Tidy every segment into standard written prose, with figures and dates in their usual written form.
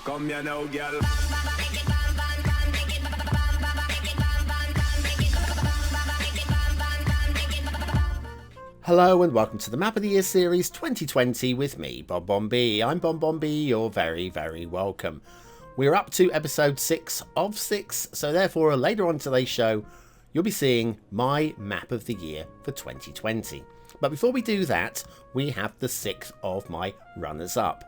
Come here now, girl. Hello and welcome to the Map of the Year series 2020 with me, BonBonB. I'm BonBonB, you're very, very welcome. We're up to episode 6 of 6, so therefore later on today's show, you'll be seeing my Map of the Year for 2020. But before we do that, we have the 6th of my runners-up.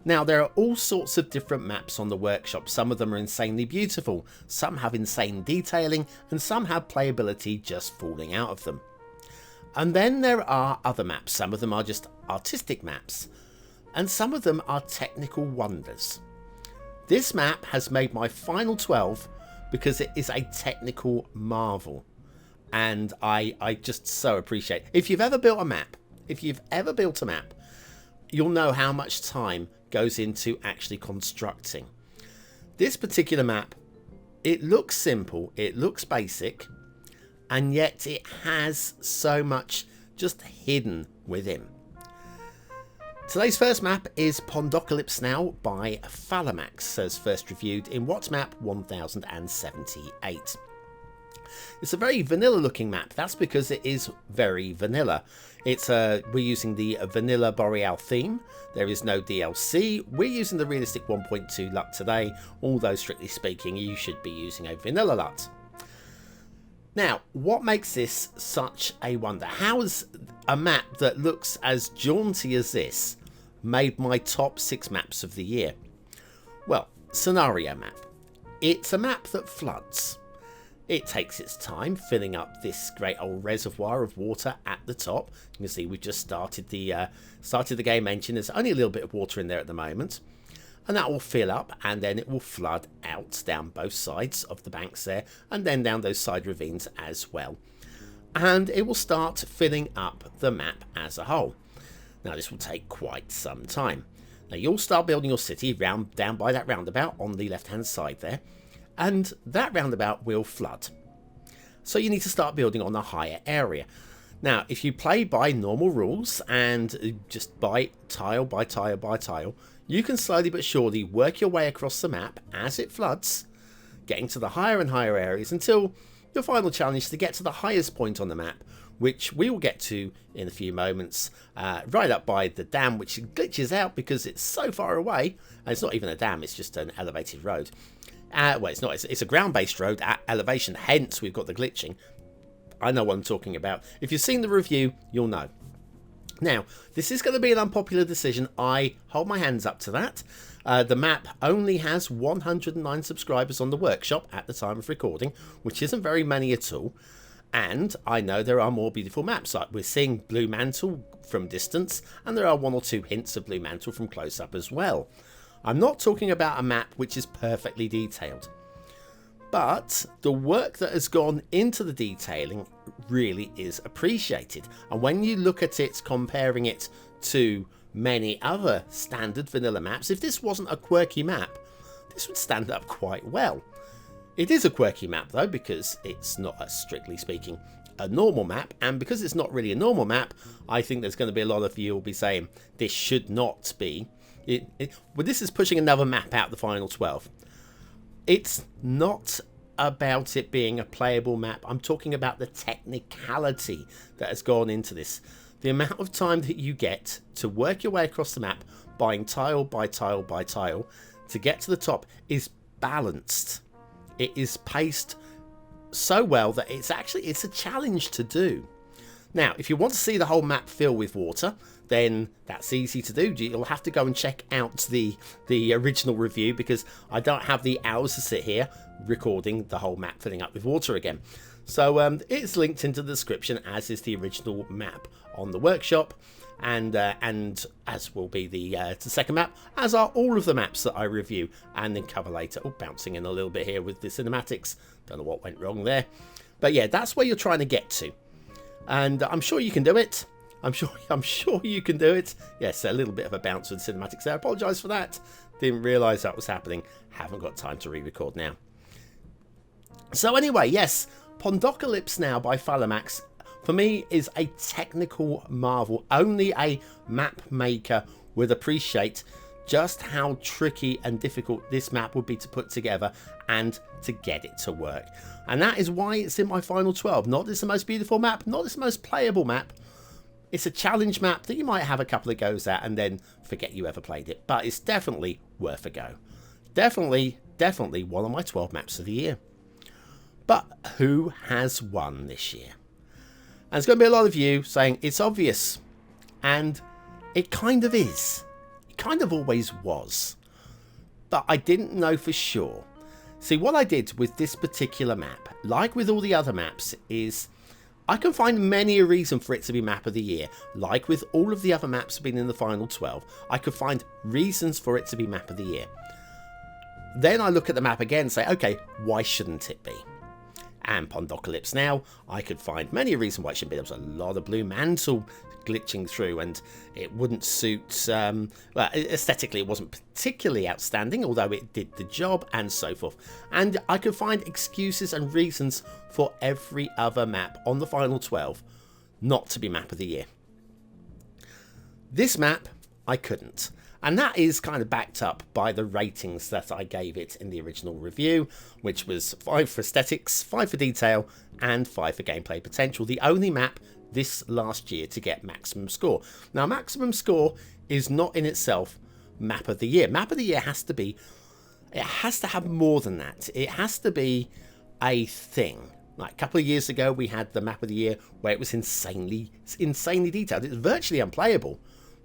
Now, there are all sorts of different maps on the workshop. Some of them are insanely beautiful, some have insane detailing, and some have playability just falling out of them. And then there are other maps. Some of them are just artistic maps, and some of them are technical wonders. This map has made my final 12 because it is a technical marvel, and I just so appreciate it. If you've ever built a map, you'll know how much time goes into actually constructing. This particular map, it looks simple, it looks basic, and yet it has so much just hidden within. Today's first map is Pondocalypse now by Falamax, as first reviewed in What's Map 1078. It's a very vanilla looking map. That's because it is very vanilla. We're using the Vanilla Boreal theme. There is no DLC. We're using the realistic 1.2 LUT today, although strictly speaking you should be using a vanilla LUT. Now, what makes this such a wonder? How has a map that looks as jaunty as this made my top 6 maps of the year? Well, scenario map. It's a map that floods. It takes its time filling up this great old reservoir of water at the top. You can see we've just started the game engine. There's only a little bit of water in there at the moment. And that will fill up, and then it will flood out down both sides of the banks there, and then down those side ravines as well. And it will start filling up the map as a whole. Now this will take quite some time. Now you'll start building your city down by that roundabout on the left hand side there, and that roundabout will flood. So you need to start building on a higher area. Now if you play by normal rules and just by tile by tile by tile, you can slowly but surely work your way across the map as it floods, getting to the higher and higher areas until your final challenge is to get to the highest point on the map, which we will get to in a few moments, right up by the dam, which glitches out because it's so far away. And it's not even a dam, it's just an elevated road. Well, it's not, it's a ground-based road at elevation, hence we've got the glitching. I know what I'm talking about. If you've seen the review, you'll know. Now, this is going to be an unpopular decision. I hold my hands up to that. The map only has 109 subscribers on the workshop at the time of recording, which isn't very many at all. And I know there are more beautiful maps. Like we're seeing Blue Mantle from distance, and there are 1 or 2 hints of Blue Mantle from close up as well. I'm not talking about a map which is perfectly detailed, but the work that has gone into the detailing really is appreciated. And when you look at it, comparing it to many other standard vanilla maps, if this wasn't a quirky map, this would stand up quite well. It is a quirky map though, because it's not, strictly speaking, a normal map, and because it's not really a normal map, I think there's going to be a lot of you will be saying this should not be. Well, this is pushing another map out the final 12. It's not about it being a playable map. I'm talking about the technicality that has gone into this. The amount of time that you get to work your way across the map, buying tile by tile by tile, to get to the top is balanced. It is paced so well that it's a challenge to do. Now, if you want to see the whole map fill with water, then that's easy to do. You'll have to go and check out the original review, because I don't have the hours to sit here recording the whole map filling up with water again. So it's linked into the description, as is the original map on the workshop, and as will be the second map, as are all of the maps that I review and then cover later. Oh, bouncing in a little bit here with the cinematics. Don't know what went wrong there. But yeah, that's where you're trying to get to. And I'm sure you can do it. I'm sure you can do it. Yes, a little bit of a bounce with the cinematics there. I apologise for that. Didn't realise that was happening. Haven't got time to re-record now. So anyway, yes, Pondocalypse now by Falamax, for me, is a technical marvel. Only a map maker would appreciate just how tricky and difficult this map would be to put together and to get it to work. And that is why it's in my final 12. Not that it's the most beautiful map, not that it's the most playable map. It's a challenge map that you might have a couple of goes at and then forget you ever played it. But it's definitely worth a go. Definitely one of my 12 maps of the year. But who has won this year? And there's going to be a lot of you saying it's obvious. And it kind of is. It kind of always was. But I didn't know for sure. See, what I did with this particular map, like with all the other maps, is I can find many a reason for it to be map of the year. Like with all of the other maps being in the final 12, I could find reasons for it to be map of the year. Then I look at the map again and say, okay, why shouldn't it be? And Pondocalypse now, I could find many a reason why it shouldn't be. There was a lot of blue mantle glitching through, and it wouldn't suit, well, aesthetically it wasn't particularly outstanding, although it did the job, and so forth. And I could find excuses and reasons for every other map on the final 12 not to be map of the year. This map, I couldn't. And that is kind of backed up by the ratings that I gave it in the original review, which was 5 for aesthetics, 5 for detail, and 5 for gameplay potential. The only map this last year to get maximum score. Now, maximum score is not in itself map of the year. Map of the year has to be, it has to have more than that. It has to be a thing. Like a couple of years ago, we had the map of the year where it was insanely detailed. It was virtually unplayable.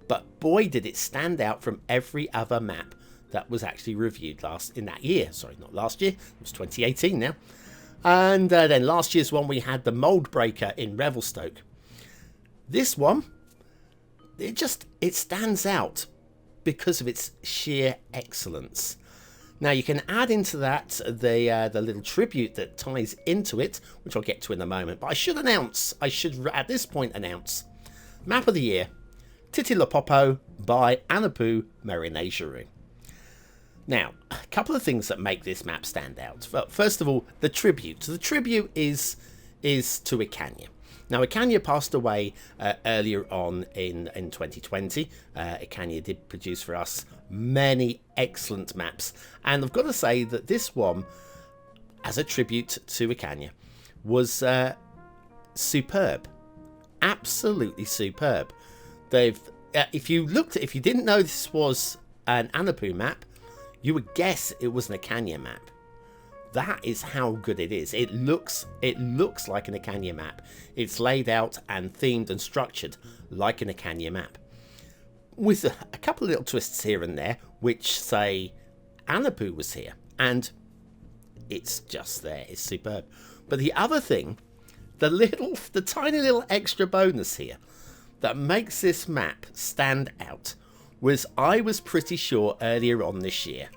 But boy, did it stand out from every other map that was actually reviewed in that year. Sorry, not last year. It was 2018 now. And then last year's one, we had the Mold Breaker in Revelstoke. This one, it stands out because of its sheer excellence. Now, you can add into that the little tribute that ties into it, which I'll get to in a moment. But I should at this point announce Map of the Year, Titilopoppo by Anoupou, Merynetjerou. Now, a couple of things that make this map stand out. First of all, the tribute. So the tribute is to Ikanya. Now, Ikanya passed away earlier on in 2020. Ikanya did produce for us many excellent maps. And I've got to say that this one, as a tribute to Ikanya, was superb. Absolutely superb. If you didn't know this was an Anoupou map, you would guess it was an Ikanya map. That is how good it is. It looks like an Ikanya map. It's laid out and themed and structured like an Ikanya map, with a couple of little twists here and there, which say Anoupou was here, and it's just there. It's superb. But the other thing, the tiny little extra bonus here that makes this map stand out was I was pretty sure earlier on this year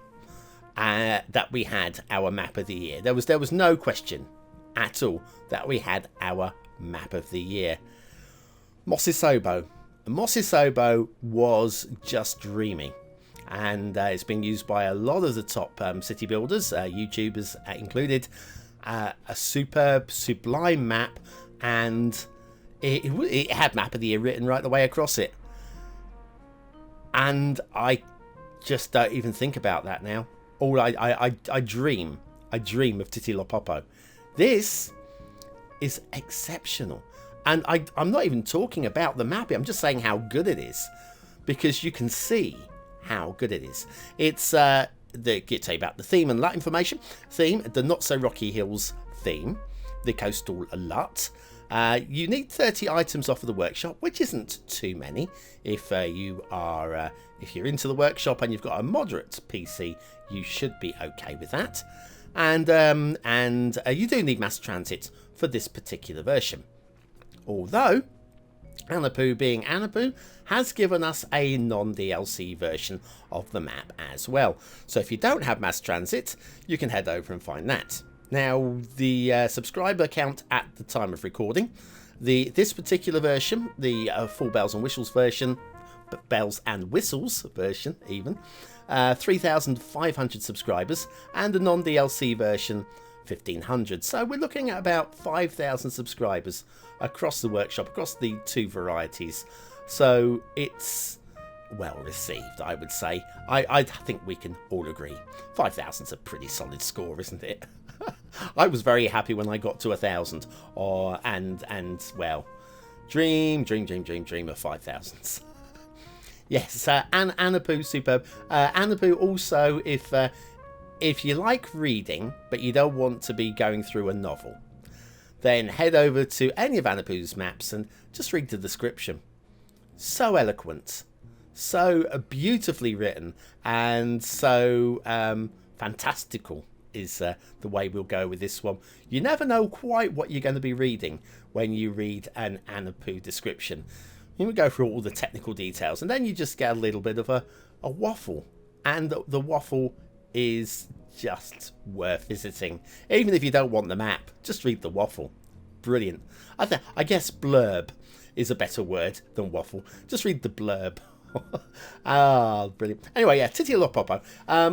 that we had our map of the year. There was no question at all that we had our map of the year. Mosisobo. Mosisobo was just dreamy, and it's been used by a lot of the top city builders, YouTubers included. A superb, sublime map, and it had map of the year written right the way across it. And I just don't even think about that now. I dream of Titilopoppo. This is exceptional. And I'm not even talking about the map. I'm just saying how good it is, because you can see how good it is. It's tell you about the theme and LUT information. Theme, the Not So Rocky Hills theme, the Coastal LUT. You need 30 items off of the workshop, which isn't too many. If you're into the workshop and you've got a moderate PC, you should be okay with that. And you do need mass transit for this particular version. Although Anoupou, being Anoupou, has given us a non-DLC version of the map as well. So if you don't have mass transit, you can head over and find that. Now, the subscriber count at the time of recording, this particular version, the full bells and whistles version, bells and whistles version even, 3,500 subscribers, and the non-DLC version 1,500. So we're looking at about 5,000 subscribers across the workshop, across the two varieties. So it's well received, I would say. I think we can all agree. 5,000's a pretty solid score, isn't it? I was very happy when I got to 1,000. And well, dream of 5,000s. Yes, and Anoupou, superb. Anoupou also, if you like reading, but you don't want to be going through a novel, then head over to any of Anoupou's maps and just read the description. So eloquent, so beautifully written, and so fantastical is the way we'll go with this one. You never know quite what you're going to be reading when you read an Anoupou description. You will go through all the technical details, and then you just get a little bit of a waffle, and the waffle is just worth visiting. Even if you don't want the map, just read the waffle. Brilliant. I guess blurb is a better word than waffle. Just read the blurb. Brilliant. Anyway, yeah, Titilopoppo.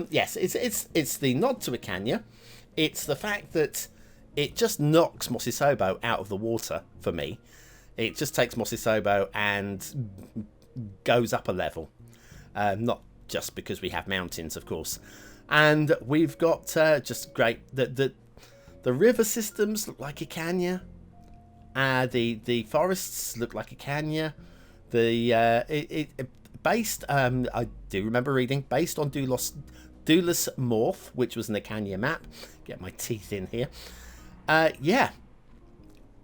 Yes, it's the nod to Icania. It's the fact that it just knocks Mosisobo out of the water for me. It just takes Mosisobo and goes up a level. Not just because we have mountains, of course. And we've got just great... The river systems look like Icania. The forests look like Icania. Based, I do remember reading, based on Doulos Morph, which was an Icania map. Get my teeth in here. Yeah.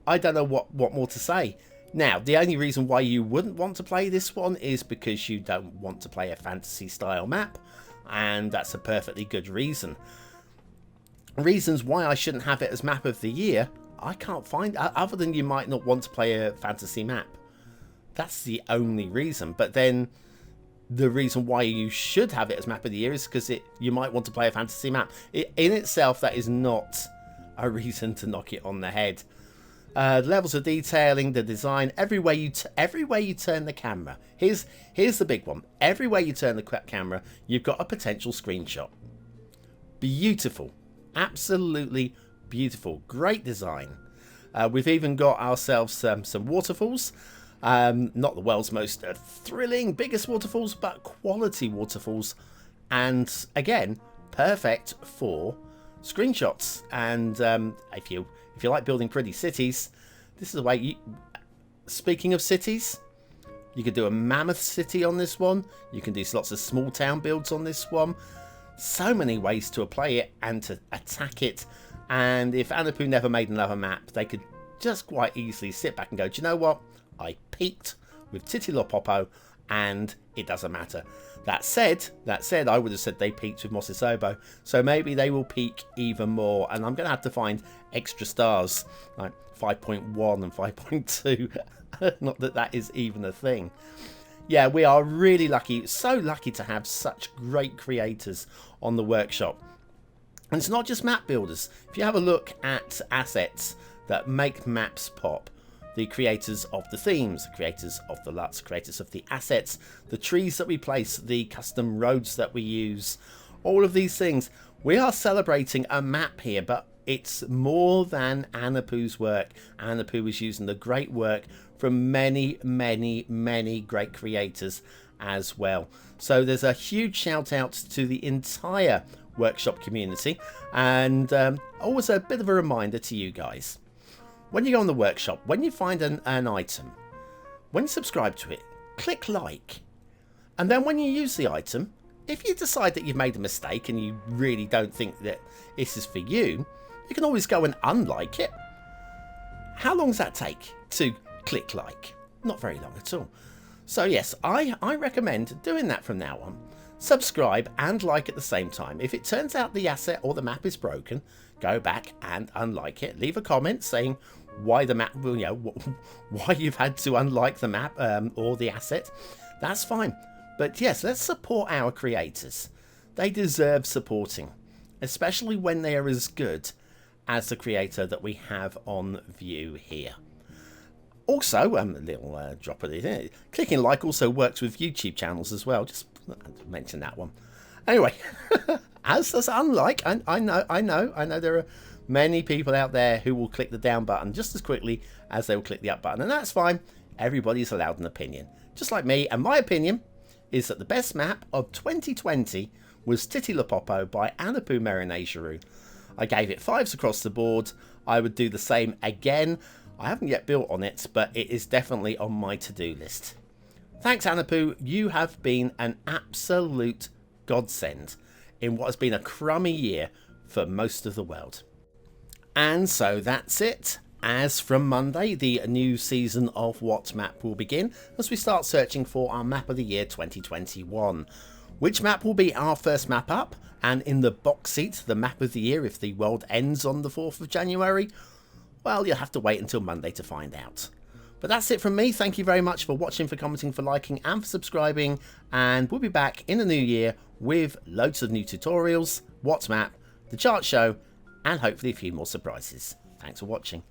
I don't know what more to say. Now, the only reason why you wouldn't want to play this one is because you don't want to play a fantasy style map, and that's a perfectly good reason. Reasons why I shouldn't have it as map of the year, I can't find, other than you might not want to play a fantasy map. That's the only reason. But then the reason why you should have it as map of the year is because you might want to play a fantasy map. In itself, that is not a reason to knock it on the head. The levels of detailing, the design, everywhere you turn the camera. Here's the big one. Everywhere you turn the camera, you've got a potential screenshot. Beautiful, absolutely beautiful, great design. We've even got ourselves some waterfalls. Not the world's most thrilling, biggest waterfalls, but quality waterfalls, and again, perfect for screenshots. And if you like building pretty cities, this is the way you... Speaking of cities, you could do a mammoth city on this one. You can do lots of small town builds on this one. So many ways to play it and to attack it. And if Anoupou never made another map, they could just quite easily sit back and go, do you know what? I peaked with Titilopoppo, and it doesn't matter. That said, I would have said they peaked with Mosisobo, so maybe they will peak even more, and I'm going to have to find extra stars, like 5.1 and 5.2. Not that that is even a thing. Yeah, we are really lucky, so lucky to have such great creators on the workshop. And it's not just map builders. If you have a look at assets that make maps pop, the creators of the themes, the creators of the LUTs, creators of the assets, the trees that we place, the custom roads that we use, all of these things. We are celebrating a map here, but it's more than Anoupou's work. Anoupou is using the great work from many, many, many great creators as well. So there's a huge shout out to the entire workshop community, and always a bit of a reminder to you guys. When you go on the workshop, when you find an item, when you subscribe to it, click like. And then when you use the item, if you decide that you've made a mistake and you really don't think that this is for you, you can always go and unlike it. How long does that take to click like? Not very long at all. So yes, I recommend doing that from now on. Subscribe and like at the same time. If it turns out the asset or the map is broken, go back and unlike it. Leave a comment saying why the map, you know, why you've had to unlike the map or the asset. That's fine. But yes, let's support our creators. They deserve supporting, especially when they are as good as the creator that we have on view here. Also, a little drop of it. Clicking like also works with YouTube channels as well. Just mention that one. Anyway, as does unlike. I know there are many people out there who will click the down button just as quickly as they will click the up button, and that's fine. Everybody's allowed an opinion, just like me. And my opinion is that the best map of 2020 was Titilopoppo by Anoupou Merynetjerou. I gave it 5s across the board. I would do the same again. I haven't yet built on it, but it is definitely on my to-do list. Thanks, Anoupou. You have been an absolute godsend in what has been a crummy year for most of the world. And so that's it. As from Monday, the new season of What Map will begin as we start searching for our map of the year 2021. Which map will be our first map up, and in the box seat, the map of the year if the world ends on the 4th of January? Well, you'll have to wait until Monday to find out. But that's it from me. Thank you very much for watching, for commenting, for liking and for subscribing, and we'll be back in the new year with loads of new tutorials, What Map, the chart show, and hopefully a few more surprises. Thanks for watching.